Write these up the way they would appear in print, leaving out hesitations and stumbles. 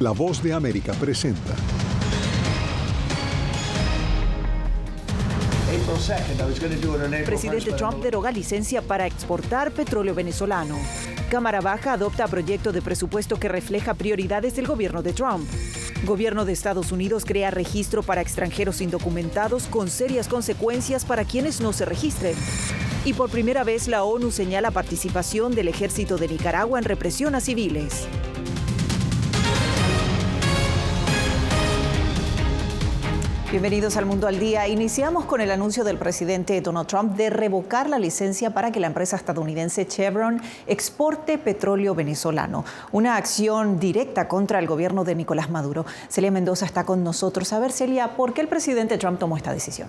La Voz de América presenta. Presidente Trump deroga licencia para exportar petróleo venezolano. Cámara Baja adopta proyecto de presupuesto que refleja prioridades del gobierno de Trump. Gobierno de Estados Unidos crea registro para extranjeros indocumentados con serias consecuencias para quienes no se registren. Y por primera vez la ONU señala participación del ejército de Nicaragua en represión a civiles. Bienvenidos al Mundo al Día. Iniciamos con el anuncio del presidente Donald Trump de revocar la licencia para que la empresa estadounidense Chevron exporte petróleo venezolano. Una acción directa contra el gobierno de Nicolás Maduro. Celia Mendoza está con nosotros. A ver, Celia, ¿por qué el presidente Trump tomó esta decisión?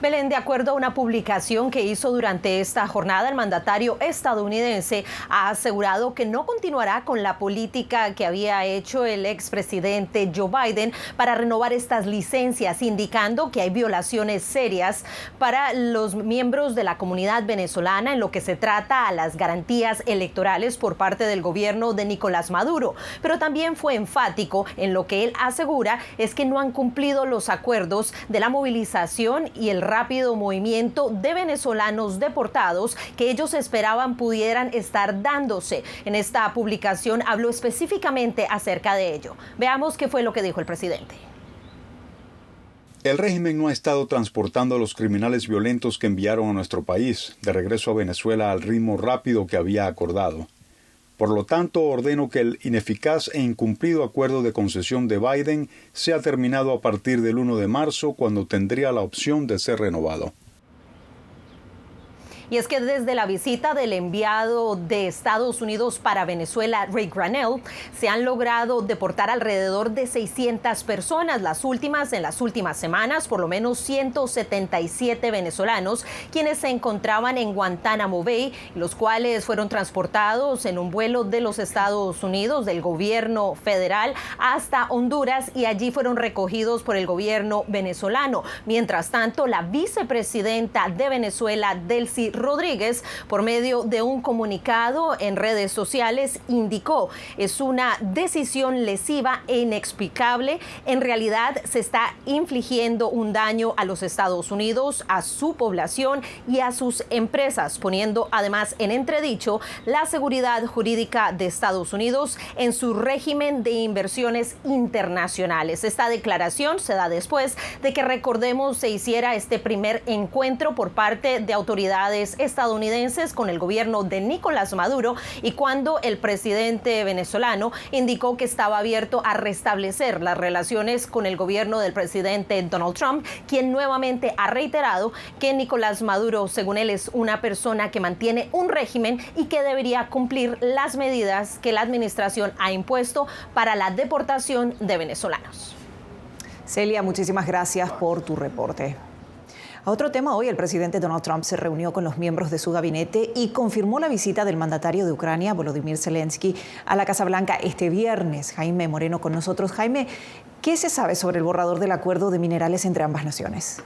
Belén, de acuerdo a una publicación que hizo durante esta jornada, el mandatario estadounidense ha asegurado que no continuará con la política que había hecho el expresidente Joe Biden para renovar estas licencias, indicando que hay violaciones serias para los miembros de la comunidad venezolana en lo que se trata a las garantías electorales por parte del gobierno de Nicolás Maduro. Pero también fue enfático en lo que él asegura es que no han cumplido los acuerdos de la movilización y el rápido movimiento de venezolanos deportados que ellos esperaban pudieran estar dándose. En esta publicación habló específicamente acerca de ello. Veamos qué fue lo que dijo el presidente. El régimen no ha estado transportando a los criminales violentos que enviaron a nuestro país de regreso a Venezuela al ritmo rápido que había acordado. Por lo tanto, ordeno que el ineficaz e incumplido acuerdo de concesión de Biden sea terminado a partir del 1 de marzo, cuando tendría la opción de ser renovado. Y es que desde la visita del enviado de Estados Unidos para Venezuela, Ray Granell, se han logrado deportar alrededor de 600 personas. En las últimas semanas, por lo menos 177 venezolanos, quienes se encontraban en Guantánamo Bay, los cuales fueron transportados en un vuelo de los Estados Unidos, del gobierno federal, hasta Honduras, y allí fueron recogidos por el gobierno venezolano. Mientras tanto, la vicepresidenta de Venezuela, Delcy Rodríguez, por medio de un comunicado en redes sociales, indicó: es una decisión lesiva e inexplicable. En realidad se está infligiendo un daño a los Estados Unidos, a su población y a sus empresas, poniendo además en entredicho la seguridad jurídica de Estados Unidos en su régimen de inversiones internacionales. Esta declaración se da después de que, recordemos, se hiciera este primer encuentro por parte de autoridades estadounidenses con el gobierno de Nicolás Maduro, y cuando el presidente venezolano indicó que estaba abierto a restablecer las relaciones con el gobierno del presidente Donald Trump, quien nuevamente ha reiterado que Nicolás Maduro, según él, es una persona que mantiene un régimen y que debería cumplir las medidas que la administración ha impuesto para la deportación de venezolanos. Celia, muchísimas gracias por tu reporte. A otro tema, hoy el presidente Donald Trump se reunió con los miembros de su gabinete y confirmó la visita del mandatario de Ucrania, Volodymyr Zelensky, a la Casa Blanca este viernes. Jaime Moreno con nosotros. Jaime, ¿qué se sabe sobre el borrador del acuerdo de minerales entre ambas naciones?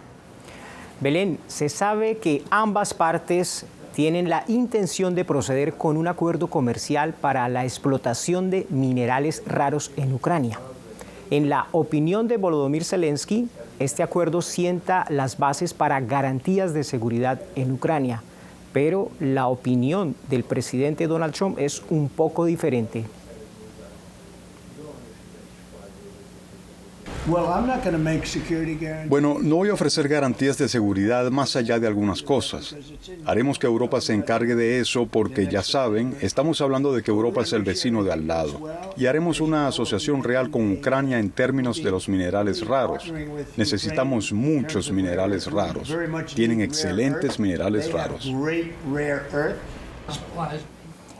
Belén, se sabe que ambas partes tienen la intención de proceder con un acuerdo comercial para la explotación de minerales raros en Ucrania. En la opinión de Volodymyr Zelensky, este acuerdo sienta las bases para garantías de seguridad en Ucrania, pero la opinión del presidente Donald Trump es un poco diferente. Bueno, no voy a ofrecer garantías de seguridad más allá de algunas cosas. Haremos que Europa se encargue de eso porque, ya saben, estamos hablando de que Europa es el vecino de al lado. Y haremos una asociación real con Ucrania en términos de los minerales raros. Necesitamos muchos minerales raros. Tienen excelentes minerales raros.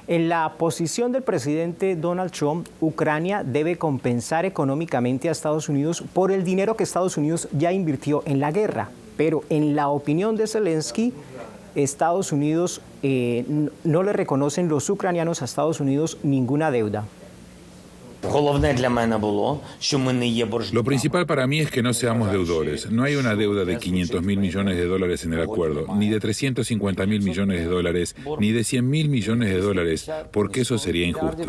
En la posición del presidente Donald Trump, Ucrania debe compensar económicamente a Estados Unidos por el dinero que Estados Unidos ya invirtió en la guerra. Pero en la opinión de Zelensky, Estados Unidos no le reconocen los ucranianos a Estados Unidos ninguna deuda. Lo principal para mí es que no seamos deudores. No hay una deuda de 500.000 millones de dólares en el acuerdo, ni de 350.000 millones de dólares, ni de 100.000 millones de dólares, porque eso sería injusto.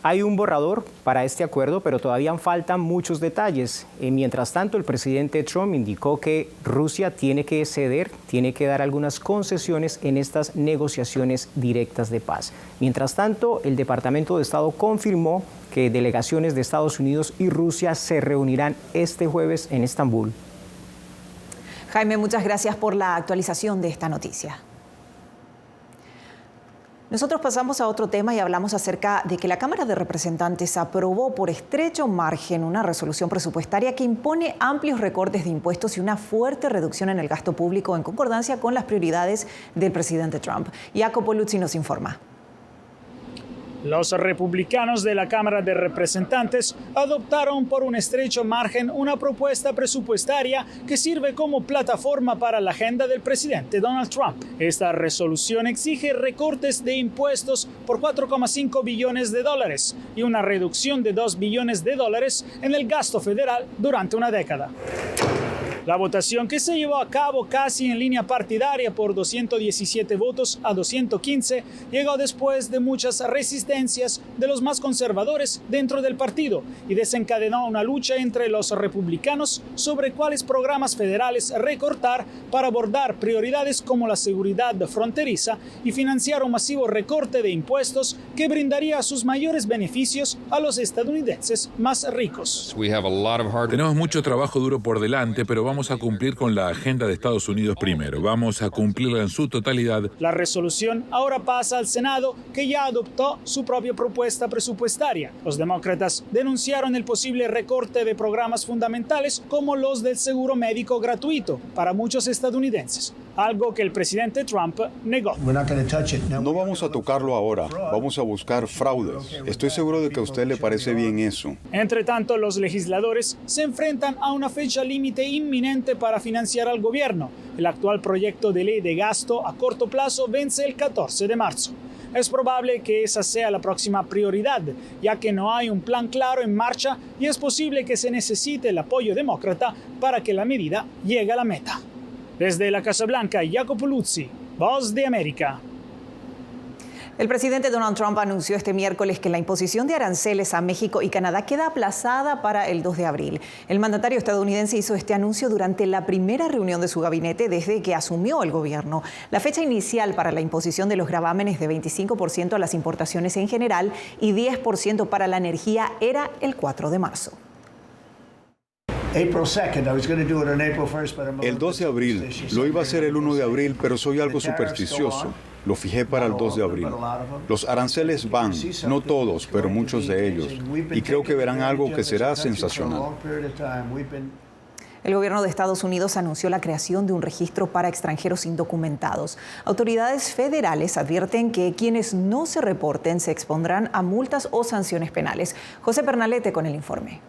Hay un borrador para este acuerdo, pero todavía faltan muchos detalles. Mientras tanto, el presidente Trump indicó que Rusia tiene que ceder, tiene que dar algunas concesiones en estas negociaciones directas de paz. Mientras tanto, el Departamento de Estado confirmó que delegaciones de Estados Unidos y Rusia se reunirán este jueves en Estambul. Jaime, muchas gracias por la actualización de esta noticia. Nosotros pasamos a otro tema y hablamos acerca de que la Cámara de Representantes aprobó por estrecho margen una resolución presupuestaria que impone amplios recortes de impuestos y una fuerte reducción en el gasto público en concordancia con las prioridades del presidente Trump. Jacopo Luzzi nos informa. Los republicanos de la Cámara de Representantes adoptaron por un estrecho margen una propuesta presupuestaria que sirve como plataforma para la agenda del presidente Donald Trump. Esta resolución exige recortes de impuestos por 4,5 billones de dólares y una reducción de 2 billones de dólares en el gasto federal durante una década. La votación, que se llevó a cabo casi en línea partidaria por 217 votos a 215, llegó después de muchas resistencias de los más conservadores dentro del partido y desencadenó una lucha entre los republicanos sobre cuáles programas federales recortar para abordar prioridades como la seguridad fronteriza y financiar un masivo recorte de impuestos que brindaría sus mayores beneficios a los estadounidenses más ricos. Tenemos mucho trabajo duro por delante, pero vamos a cumplir con la agenda de Estados Unidos primero. Vamos a cumplirla en su totalidad. La resolución ahora pasa al Senado, que ya adoptó su propia propuesta presupuestaria. Los demócratas denunciaron el posible recorte de programas fundamentales como los del seguro médico gratuito para muchos estadounidenses, algo que el presidente Trump negó. No vamos a tocarlo ahora, vamos a buscar fraudes. Estoy seguro de que a usted le parece bien eso. Entre tanto, los legisladores se enfrentan a una fecha límite inminente para financiar al gobierno. El actual proyecto de ley de gasto a corto plazo vence el 14 de marzo. Es probable que esa sea la próxima prioridad, ya que no hay un plan claro en marcha y es posible que se necesite el apoyo demócrata para que la medida llegue a la meta. Desde la Casa Blanca, Jacopo Luzzi, Voz de América. El presidente Donald Trump anunció este miércoles que la imposición de aranceles a México y Canadá queda aplazada para el 2 de abril. El mandatario estadounidense hizo este anuncio durante la primera reunión de su gabinete desde que asumió el gobierno. La fecha inicial para la imposición de los gravámenes de 25% a las importaciones en general y 10% para la energía era el 4 de marzo. El 2 de abril, lo iba a hacer el 1 de abril, pero soy algo supersticioso. Lo fijé para el 2 de abril. Los aranceles van, no todos, pero muchos de ellos. Y creo que verán algo que será sensacional. El gobierno de Estados Unidos anunció la creación de un registro para extranjeros indocumentados. Autoridades federales advierten que quienes no se reporten se expondrán a multas o sanciones penales. José Pernalete con el informe.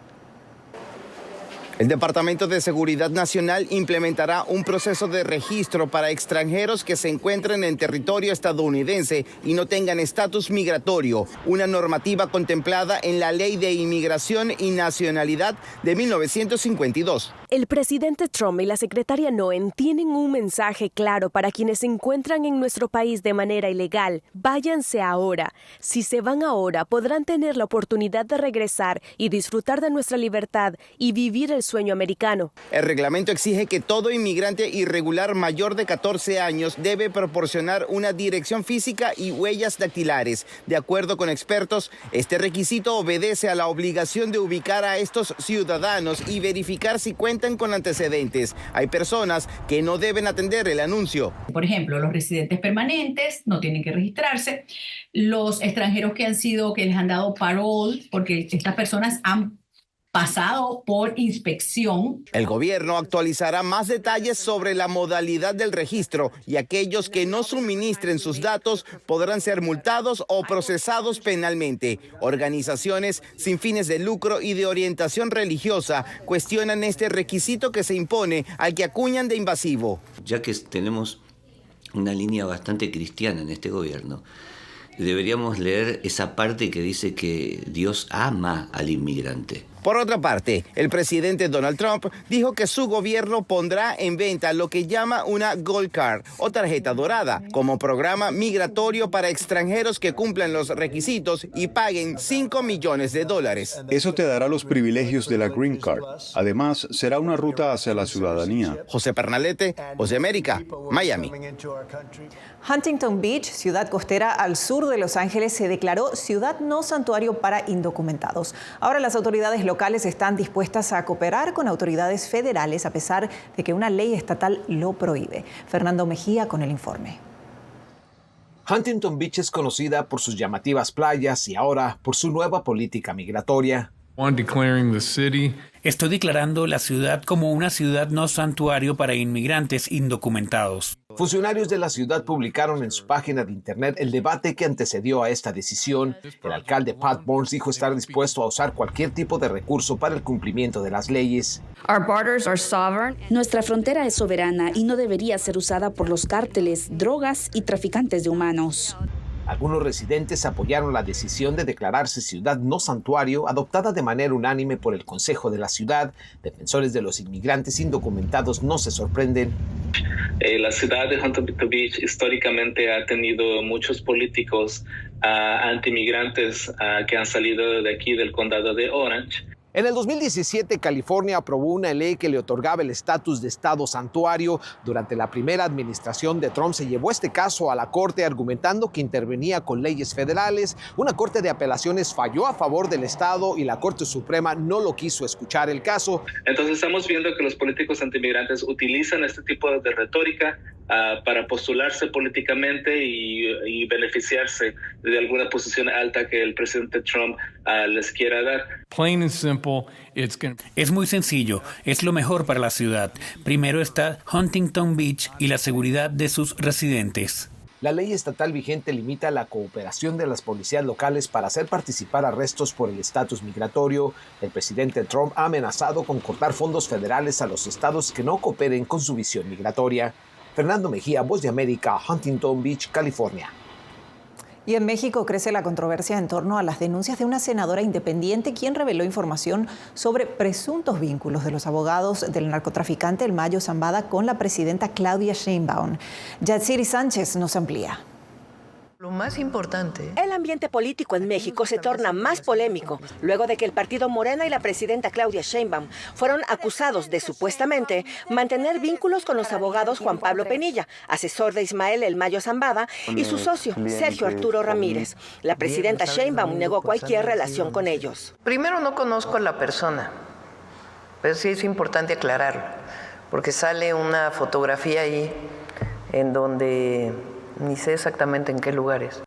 El Departamento de Seguridad Nacional implementará un proceso de registro para extranjeros que se encuentren en territorio estadounidense y no tengan estatus migratorio, una normativa contemplada en la Ley de Inmigración y Nacionalidad de 1952. El presidente Trump y la secretaria Noem tienen un mensaje claro para quienes se encuentran en nuestro país de manera ilegal. Váyanse ahora. Si se van ahora, podrán tener la oportunidad de regresar y disfrutar de nuestra libertad y vivir el sueño americano. El reglamento exige que todo inmigrante irregular mayor de 14 años debe proporcionar una dirección física y huellas dactilares. De acuerdo con expertos, este requisito obedece a la obligación de ubicar a estos ciudadanos y verificar si cuentan con antecedentes. Hay personas que no deben atender el anuncio. Por ejemplo, los residentes permanentes no tienen que registrarse. Los extranjeros que les han dado parole, porque estas personas han pasado por inspección. El gobierno actualizará más detalles sobre la modalidad del registro y aquellos que no suministren sus datos podrán ser multados o procesados penalmente. Organizaciones sin fines de lucro y de orientación religiosa cuestionan este requisito que se impone al que acuñan de invasivo. Ya que tenemos una línea bastante cristiana en este gobierno, deberíamos leer esa parte que dice que Dios ama al inmigrante. Por otra parte, el presidente Donald Trump dijo que su gobierno pondrá en venta lo que llama una Gold Card o tarjeta dorada como programa migratorio para extranjeros que cumplan los requisitos y paguen $5 millones. Eso te dará los privilegios de la Green Card. Además, será una ruta hacia la ciudadanía. José Pernalete, Voz de América, Miami. Huntington Beach, ciudad costera al sur de Los Ángeles, se declaró ciudad no santuario para indocumentados. Ahora las autoridades locales están dispuestas a cooperar con autoridades federales a pesar de que una ley estatal lo prohíbe. Fernando Mejía con el informe. Huntington Beach es conocida por sus llamativas playas y ahora por su nueva política migratoria. Estoy declarando la ciudad como una ciudad no santuario para inmigrantes indocumentados. Funcionarios de la ciudad publicaron en su página de internet el debate que antecedió a esta decisión. El alcalde Pat Burns dijo estar dispuesto a usar cualquier tipo de recurso para el cumplimiento de las leyes. Nuestra frontera es soberana y no debería ser usada por los cárteles, drogas y traficantes de humanos. Algunos residentes apoyaron la decisión de declararse ciudad no santuario, adoptada de manera unánime por el Consejo de la Ciudad. Defensores de los inmigrantes indocumentados no se sorprenden. La ciudad de Huntington Beach históricamente ha tenido muchos políticos anti-inmigrantes que han salido de aquí del condado de Orange. En el 2017, California aprobó una ley que le otorgaba el estatus de estado santuario. Durante la primera administración de Trump se llevó este caso a la corte argumentando que intervenía con leyes federales. Una corte de apelaciones falló a favor del estado y la Corte Suprema no lo quiso escuchar el caso. Entonces estamos viendo que los políticos anti-inmigrantes utilizan este tipo de retórica para postularse políticamente y beneficiarse de alguna posición alta que el presidente Trump les quiera dar. Es muy sencillo, es lo mejor para la ciudad. Primero está Huntington Beach y la seguridad de sus residentes. La ley estatal vigente limita la cooperación de las policías locales para hacer participar arrestos por el estatus migratorio. El presidente Trump ha amenazado con cortar fondos federales a los estados que no cooperen con su visión migratoria. Fernando Mejía, Voz de América, Huntington Beach, California. Y en México crece la controversia en torno a las denuncias de una senadora independiente quien reveló información sobre presuntos vínculos de los abogados del narcotraficante El Mayo Zambada con la presidenta Claudia Sheinbaum. Yatsiri Sánchez nos amplía. Lo más importante. El ambiente político en México se torna más polémico luego de que el partido Morena y la presidenta Claudia Sheinbaum fueron acusados de supuestamente mantener vínculos con los abogados Juan Pablo Penilla, asesor de Ismael El Mayo Zambada, y su socio Sergio Arturo Ramírez. La presidenta Sheinbaum negó cualquier relación con ellos. Primero, no conozco a la persona, pero sí es importante aclararlo, porque sale una fotografía ahí en donde ni sé exactamente en qué lugares.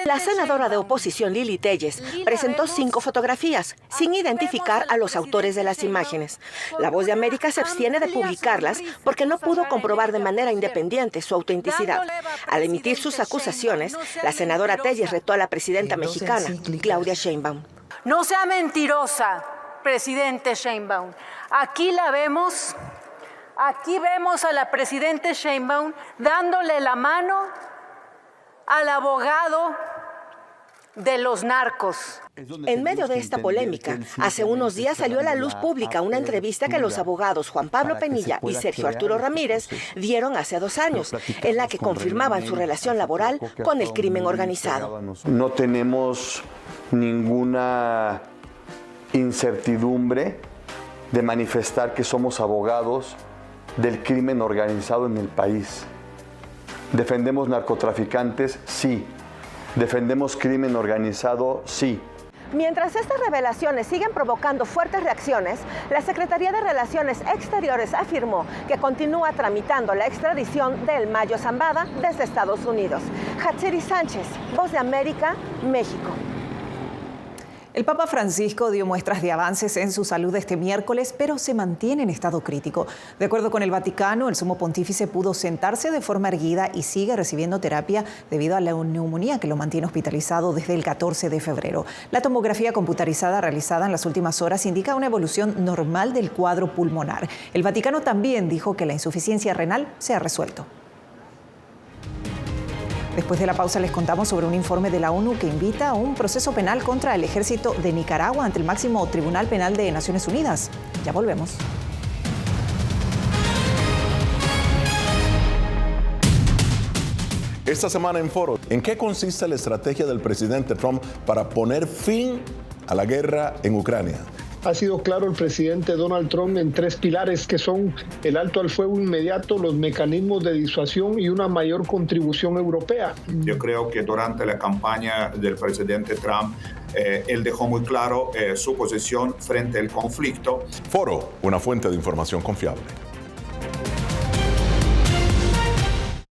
La senadora de oposición Lili Telles presentó 5 fotografías sin identificar a los autores de las imágenes. La Voz de América se abstiene de publicarlas porque no pudo comprobar de manera independiente su autenticidad. Al emitir sus acusaciones, la senadora Telles retó a la presidenta mexicana, Claudia Sheinbaum. No sea mentirosa, presidente Sheinbaum. Aquí vemos a la presidenta Sheinbaum dándole la mano al abogado de los narcos. En medio de esta polémica, hace unos días salió a la luz pública una entrevista que los abogados Juan Pablo Penilla y Sergio Arturo Ramírez dieron hace 2 años, en la que confirmaban su relación laboral con el crimen organizado. No tenemos ninguna incertidumbre de manifestar que somos abogados del crimen organizado en el país. ¿Defendemos narcotraficantes? Sí. ¿Defendemos crimen organizado? Sí. Mientras estas revelaciones siguen provocando fuertes reacciones, la Secretaría de Relaciones Exteriores afirmó que continúa tramitando la extradición de El Mayo Zambada desde Estados Unidos. Yatsiri Sánchez, Voz de América, México. El Papa Francisco dio muestras de avances en su salud este miércoles, pero se mantiene en estado crítico. De acuerdo con el Vaticano, el sumo pontífice pudo sentarse de forma erguida y sigue recibiendo terapia debido a la neumonía que lo mantiene hospitalizado desde el 14 de febrero. La tomografía computarizada realizada en las últimas horas indica una evolución normal del cuadro pulmonar. El Vaticano también dijo que la insuficiencia renal se ha resuelto. Después de la pausa les contamos sobre un informe de la ONU que invita a un proceso penal contra el ejército de Nicaragua ante el máximo Tribunal Penal de Naciones Unidas. Ya volvemos. Esta semana en Foro, ¿en qué consiste la estrategia del presidente Trump para poner fin a la guerra en Ucrania? Ha sido claro el presidente Donald Trump en 3 pilares que son el alto al fuego inmediato, los mecanismos de disuasión y una mayor contribución europea. Yo creo que durante la campaña del presidente Trump, él dejó muy claro su posición frente al conflicto. Foro, una fuente de información confiable.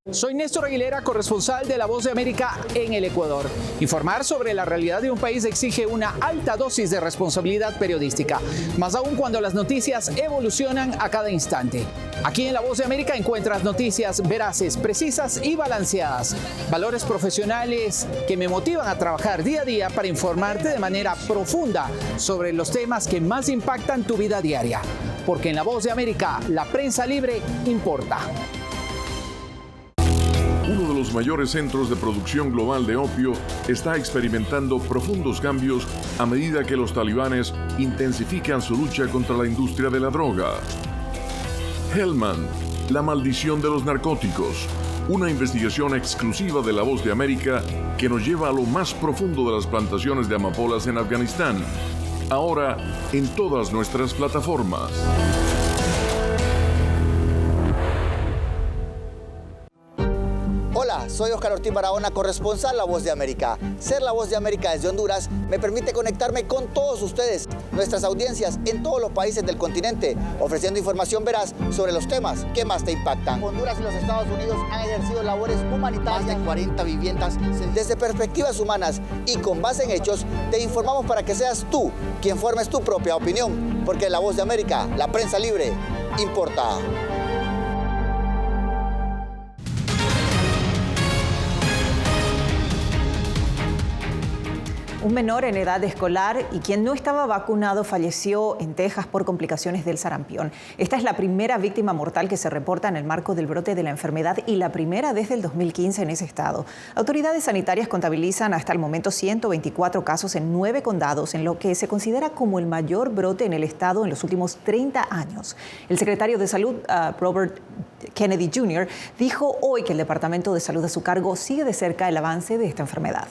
Soy Néstor Aguilera, corresponsal de La Voz de América en el Ecuador. Informar sobre la realidad de un país exige una alta dosis de responsabilidad periodística, más aún cuando las noticias evolucionan a cada instante. Aquí en La Voz de América encuentras noticias veraces, precisas y balanceadas. Valores profesionales que me motivan a trabajar día a día para informarte de manera profunda sobre los temas que más impactan tu vida diaria. Porque en La Voz de América, la prensa libre importa. Uno de los mayores centros de producción global de opio está experimentando profundos cambios a medida que los talibanes intensifican su lucha contra la industria de la droga. Helmand, la maldición de los narcóticos. Una investigación exclusiva de La Voz de América que nos lleva a lo más profundo de las plantaciones de amapolas en Afganistán. Ahora en todas nuestras plataformas. Hola, soy Oscar Ortiz Barahona, corresponsal La Voz de América. Ser La Voz de América desde Honduras me permite conectarme con todos ustedes, nuestras audiencias en todos los países del continente, ofreciendo información veraz sobre los temas que más te impactan. Honduras y los Estados Unidos han ejercido labores humanitarias de 40 viviendas. Desde perspectivas humanas y con base en hechos, te informamos para que seas tú quien formes tu propia opinión, porque en La Voz de América, la prensa libre, importa. Un menor en edad escolar y quien no estaba vacunado falleció en Texas por complicaciones del sarampión. Esta es la primera víctima mortal que se reporta en el marco del brote de la enfermedad y la primera desde el 2015 en ese estado. Autoridades sanitarias contabilizan hasta el momento 124 casos en 9 condados, en lo que se considera como el mayor brote en el estado en los últimos 30 años. El secretario de Salud, Robert Kennedy Jr., dijo hoy que el Departamento de Salud a su cargo sigue de cerca el avance de esta enfermedad.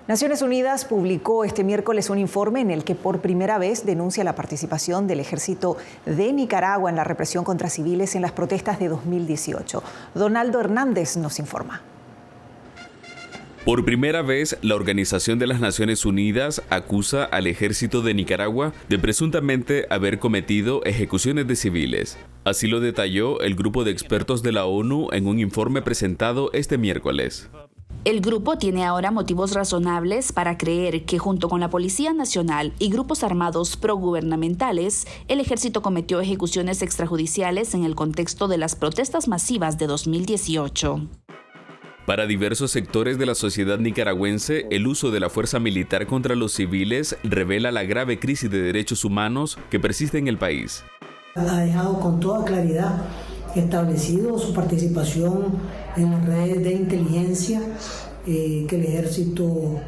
Naciones Unidas publicó este miércoles un informe en el que por primera vez denuncia la participación del ejército de Nicaragua en la represión contra civiles en las protestas de 2018. Donaldo Hernández nos informa. Por primera vez, la Organización de las Naciones Unidas acusa al ejército de Nicaragua de presuntamente haber cometido ejecuciones de civiles. Así lo detalló el grupo de expertos de la ONU en un informe presentado este miércoles. El grupo tiene ahora motivos razonables para creer que junto con la Policía Nacional y grupos armados progubernamentales, el ejército cometió ejecuciones extrajudiciales en el contexto de las protestas masivas de 2018. Para diversos sectores de la sociedad nicaragüense, el uso de la fuerza militar contra los civiles revela la grave crisis de derechos humanos que persiste en el país. Ha dejado con toda claridad establecido su participación en las redes de inteligencia que el ejército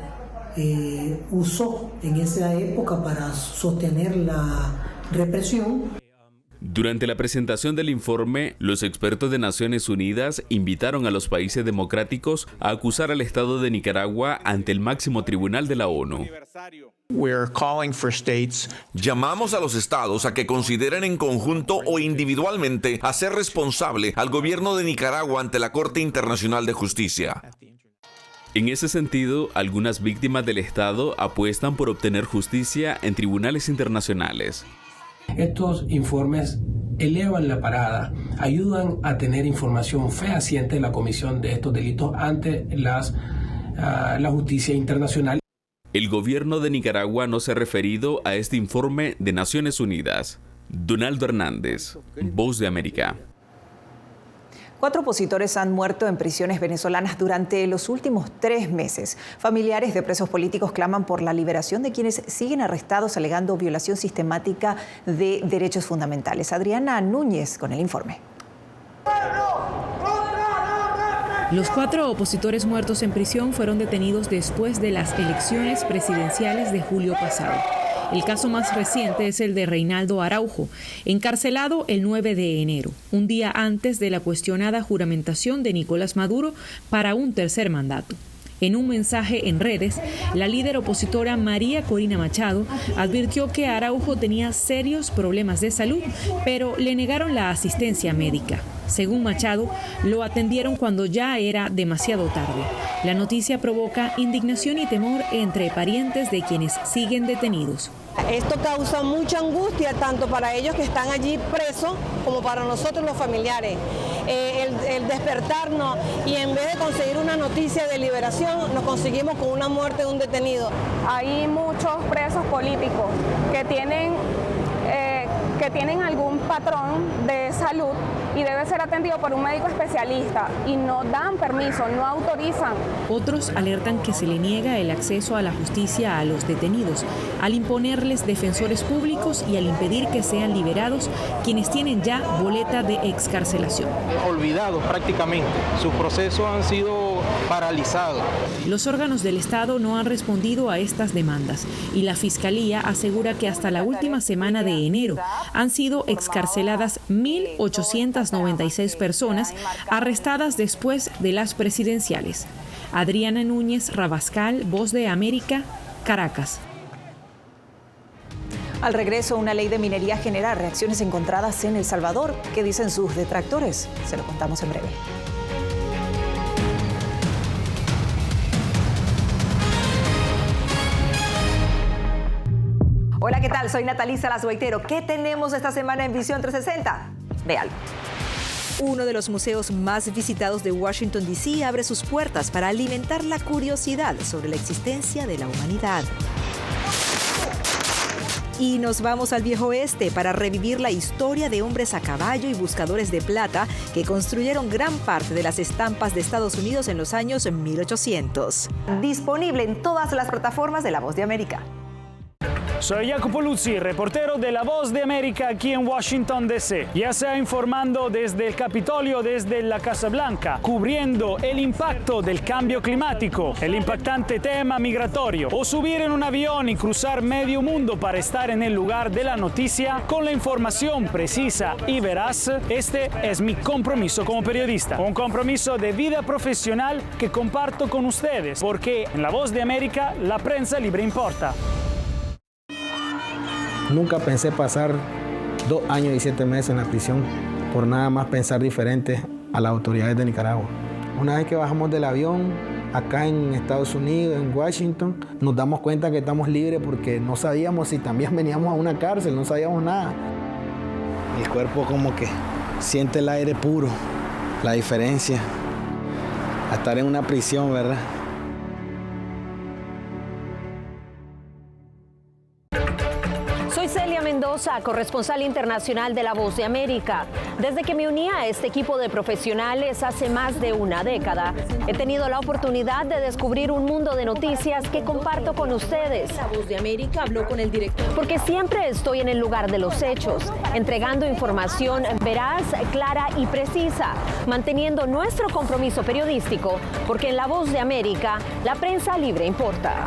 usó en esa época para sostener la represión. Durante la presentación del informe, los expertos de Naciones Unidas invitaron a los países democráticos a acusar al Estado de Nicaragua ante el máximo tribunal de la ONU. Llamamos a los estados a que consideren en conjunto o individualmente hacer responsable al gobierno de Nicaragua ante la Corte Internacional de Justicia. En ese sentido, algunas víctimas del Estado apuestan por obtener justicia en tribunales internacionales. Estos informes elevan la parada, ayudan a tener información fehaciente en la comisión de estos delitos ante la justicia internacional. El gobierno de Nicaragua no se ha referido a este informe de Naciones Unidas. Donaldo Hernández, Voz de América. 4 opositores han muerto en prisiones venezolanas durante los últimos 3 meses. Familiares de presos políticos claman por la liberación de quienes siguen arrestados alegando violación sistemática de derechos fundamentales. Adriana Núñez con el informe. Los 4 opositores muertos en prisión fueron detenidos después de las elecciones presidenciales de julio pasado. El caso más reciente es el de Reinaldo Araujo, encarcelado el 9 de enero, un día antes de la cuestionada juramentación de Nicolás Maduro para un tercer mandato. En un mensaje en redes, la líder opositora María Corina Machado advirtió que Araujo tenía serios problemas de salud, pero le negaron la asistencia médica. Según Machado, lo atendieron cuando ya era demasiado tarde. La noticia provoca indignación y temor entre parientes de quienes siguen detenidos. Esto causa mucha angustia tanto para ellos que están allí presos como para nosotros los familiares. El despertarnos y en vez de conseguir una noticia de liberación, nos conseguimos con una muerte de un detenido. Hay muchos presos políticos que tienen algún patrón de salud y debe ser atendido por un médico especialista y no dan permiso, no autorizan. Otros alertan que se le niega el acceso a la justicia a los detenidos, al imponerles defensores públicos y al impedir que sean liberados quienes tienen ya boleta de excarcelación. Olvidados prácticamente, sus procesos han sido paralizados. Los órganos del Estado no han respondido a estas demandas y la Fiscalía asegura que hasta la última semana de enero han sido excarceladas 1.896 personas arrestadas después de las presidenciales. Adriana Núñez Rabascal, Voz de América, Caracas. Al regreso, una ley de minería genera reacciones encontradas en El Salvador. ¿Qué dicen sus detractores? Se lo contamos en breve. Hola, ¿qué tal? Soy Natalí Salas Guaitero. ¿Qué tenemos esta semana en Visión 360? Véalo. Uno de los museos más visitados de Washington, D.C. abre sus puertas para alimentar la curiosidad sobre la existencia de la humanidad. Y nos vamos al Viejo Oeste para revivir la historia de hombres a caballo y buscadores de plata que construyeron gran parte de las estampas de Estados Unidos en los años 1800. Disponible en todas las plataformas de La Voz de América. Soy Jacopo Luzzi, reportero de La Voz de América aquí en Washington, D.C. Ya sea informando desde el Capitolio, desde la Casa Blanca, cubriendo el impacto del cambio climático, el impactante tema migratorio, o subir en un avión y cruzar medio mundo para estar en el lugar de la noticia con la información precisa y veraz, este es mi compromiso como periodista. Un compromiso de vida profesional que comparto con ustedes, porque en La Voz de América la prensa libre importa. Nunca pensé pasar 2 años y 7 meses en la prisión por nada más pensar diferente a las autoridades de Nicaragua. Una vez que bajamos del avión, acá en Estados Unidos, en Washington, nos damos cuenta que estamos libres porque no sabíamos si también veníamos a una cárcel, no sabíamos nada. El cuerpo como que siente el aire puro, la diferencia a estar en una prisión, ¿verdad? Soy Celia Mendoza, corresponsal internacional de La Voz de América. Desde que me uní a este equipo de profesionales hace más de una década, he tenido la oportunidad de descubrir un mundo de noticias que comparto con ustedes. La Voz de América habló con el director. Porque siempre estoy en el lugar de los hechos, entregando información veraz, clara y precisa, manteniendo nuestro compromiso periodístico, porque en La Voz de América, la prensa libre importa.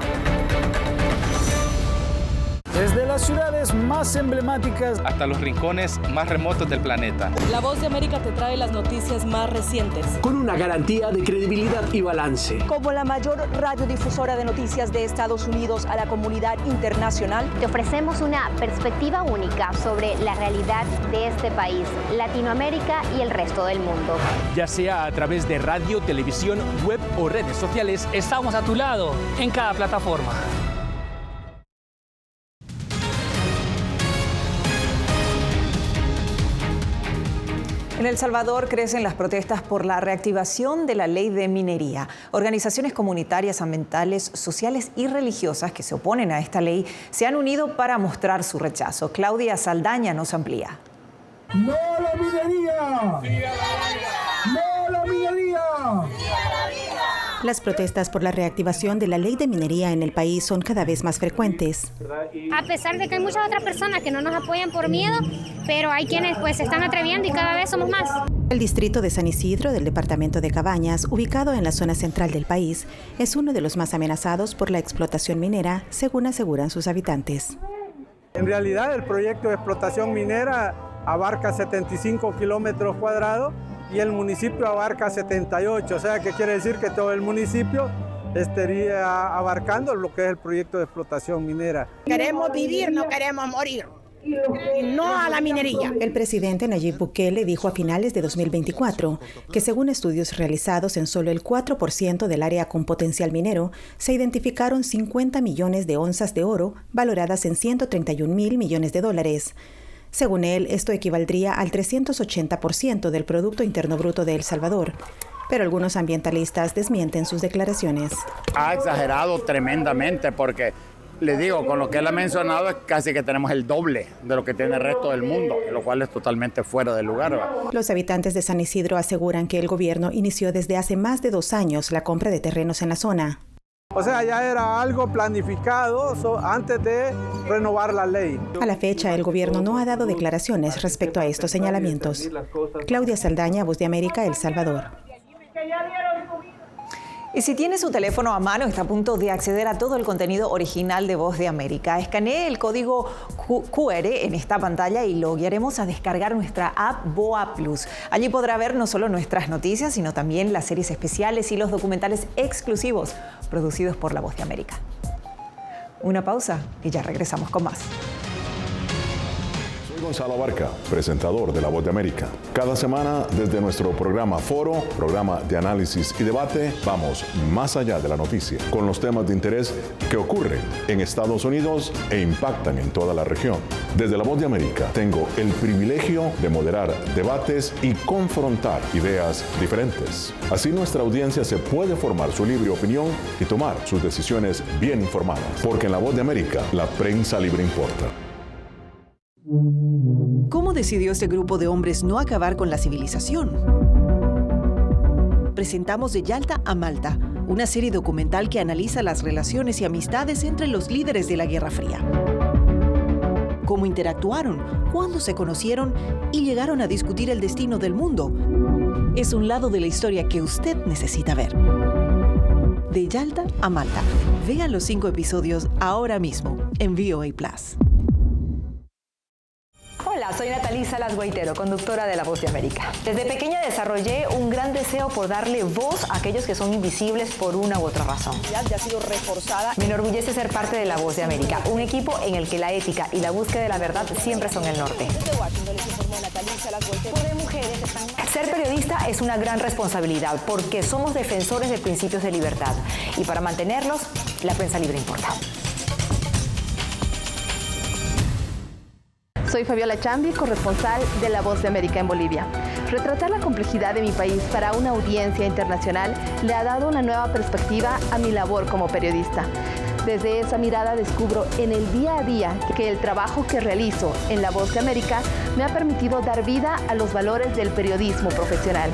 Desde las ciudades más emblemáticas hasta los rincones más remotos del planeta. La Voz de América te trae las noticias más recientes. Con una garantía de credibilidad y balance. Como la mayor radiodifusora de noticias de Estados Unidos a la comunidad internacional, te ofrecemos una perspectiva única sobre la realidad de este país, Latinoamérica y el resto del mundo. Ya sea a través de radio, televisión, web o redes sociales, estamos a tu lado en cada plataforma. En El Salvador crecen las protestas por la reactivación de la ley de minería. Organizaciones comunitarias, ambientales, sociales y religiosas que se oponen a esta ley se han unido para mostrar su rechazo. Claudia Saldaña nos amplía. ¡No a la minería! ¡Viva la vida! ¡No a la minería! ¡Viva la vida! Las protestas por la reactivación de la ley de minería en el país son cada vez más frecuentes. A pesar de que hay muchas otras personas que no nos apoyan por miedo, pero hay quienes pues se están atreviendo y cada vez somos más. El distrito de San Isidro del departamento de Cabañas, ubicado en la zona central del país, es uno de los más amenazados por la explotación minera, según aseguran sus habitantes. En realidad el proyecto de explotación minera abarca 75 kilómetros cuadrados y el municipio abarca 78, o sea que quiere decir que todo el municipio estaría abarcando lo que es el proyecto de explotación minera. Queremos vivir, no queremos morir. No a la minería. El presidente Nayib Bukele dijo a finales de 2024 que según estudios realizados en solo el 4% del área con potencial minero, se identificaron 50 millones de onzas de oro valoradas en 131.000 millones de dólares. Según él, esto equivaldría al 380% del Producto Interno Bruto de El Salvador. Pero algunos ambientalistas desmienten sus declaraciones. Ha exagerado tremendamente porque, le digo, con lo que él ha mencionado es casi que tenemos el doble de lo que tiene el resto del mundo, lo cual es totalmente fuera de lugar, ¿verdad? Los habitantes de San Isidro aseguran que el gobierno inició desde hace más de 2 años la compra de terrenos en la zona. O sea, ya era algo planificado antes de renovar la ley. A la fecha, el gobierno no ha dado declaraciones respecto a estos señalamientos. Claudia Saldaña, Voz de América, El Salvador. Y si tiene su teléfono a mano, está a punto de acceder a todo el contenido original de Voz de América. Escanee el código QR en esta pantalla y lo guiaremos a descargar nuestra app VOA Plus. Allí podrá ver no solo nuestras noticias, sino también las series especiales y los documentales exclusivos producidos por La Voz de América. Una pausa y ya regresamos con más. Gonzalo Abarca, presentador de La Voz de América. Cada semana, desde nuestro programa Foro, programa de análisis y debate, vamos más allá de la noticia, con los temas de interés que ocurren en Estados Unidos e impactan en toda la región. Desde La Voz de América, tengo el privilegio de moderar debates y confrontar ideas diferentes. Así nuestra audiencia se puede formar su libre opinión y tomar sus decisiones bien informadas. Porque en La Voz de América, la prensa libre importa. ¿Cómo decidió este grupo de hombres no acabar con la civilización? Presentamos De Yalta a Malta, una serie documental que analiza las relaciones y amistades entre los líderes de la Guerra Fría. Cómo interactuaron, cuándo se conocieron y llegaron a discutir el destino del mundo. Es un lado de la historia que usted necesita ver. De Yalta a Malta. Vean los 5 episodios ahora mismo en VOA Plus. Hola, soy Natalí Salas Guaitero, conductora de La Voz de América. Desde pequeña desarrollé un gran deseo por darle voz a aquellos que son invisibles por una u otra razón. Ya ha sido reforzada. Me enorgullece ser parte de La Voz de América, un equipo en el que la ética y la búsqueda de la verdad siempre son el norte. Ser periodista es una gran responsabilidad porque somos defensores de principios de libertad y para mantenerlos, la prensa libre importa. Soy Fabiola Chambi, corresponsal de La Voz de América en Bolivia. Retratar la complejidad de mi país para una audiencia internacional le ha dado una nueva perspectiva a mi labor como periodista. Desde esa mirada descubro en el día a día que el trabajo que realizo en La Voz de América me ha permitido dar vida a los valores del periodismo profesional.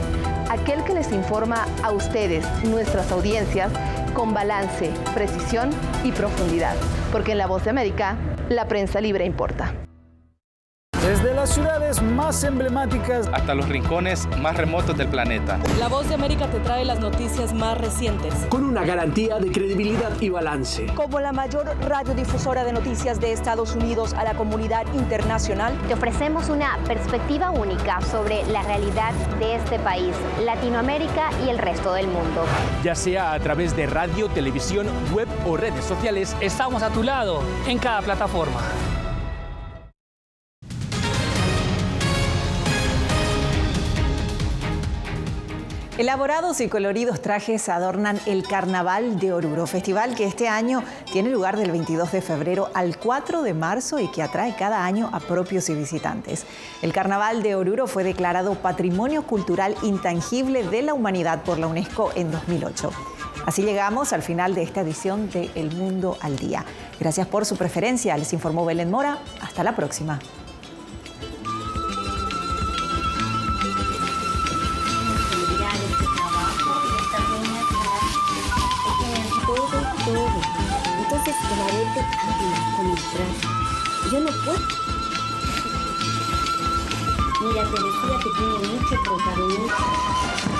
Aquel que les informa a ustedes, nuestras audiencias, con balance, precisión y profundidad. Porque en La Voz de América, la prensa libre importa. Desde las ciudades más emblemáticas hasta los rincones más remotos del planeta. La Voz de América te trae las noticias más recientes. Con una garantía de credibilidad y balance. Como la mayor radiodifusora de noticias de Estados Unidos a la comunidad internacional, te ofrecemos una perspectiva única sobre la realidad de este país, Latinoamérica y el resto del mundo. Ya sea a través de radio, televisión, web o redes sociales, estamos a tu lado en cada plataforma. Elaborados y coloridos trajes adornan el Carnaval de Oruro, festival que este año tiene lugar del 22 de febrero al 4 de marzo y que atrae cada año a propios y visitantes. El Carnaval de Oruro fue declarado Patrimonio Cultural Intangible de la Humanidad por la UNESCO en 2008. Así llegamos al final de esta edición de El Mundo al Día. Gracias por su preferencia. Les informó Belén Mora. Hasta la próxima. Yo no puedo. Mira, te decía que tiene mucho protagonismo.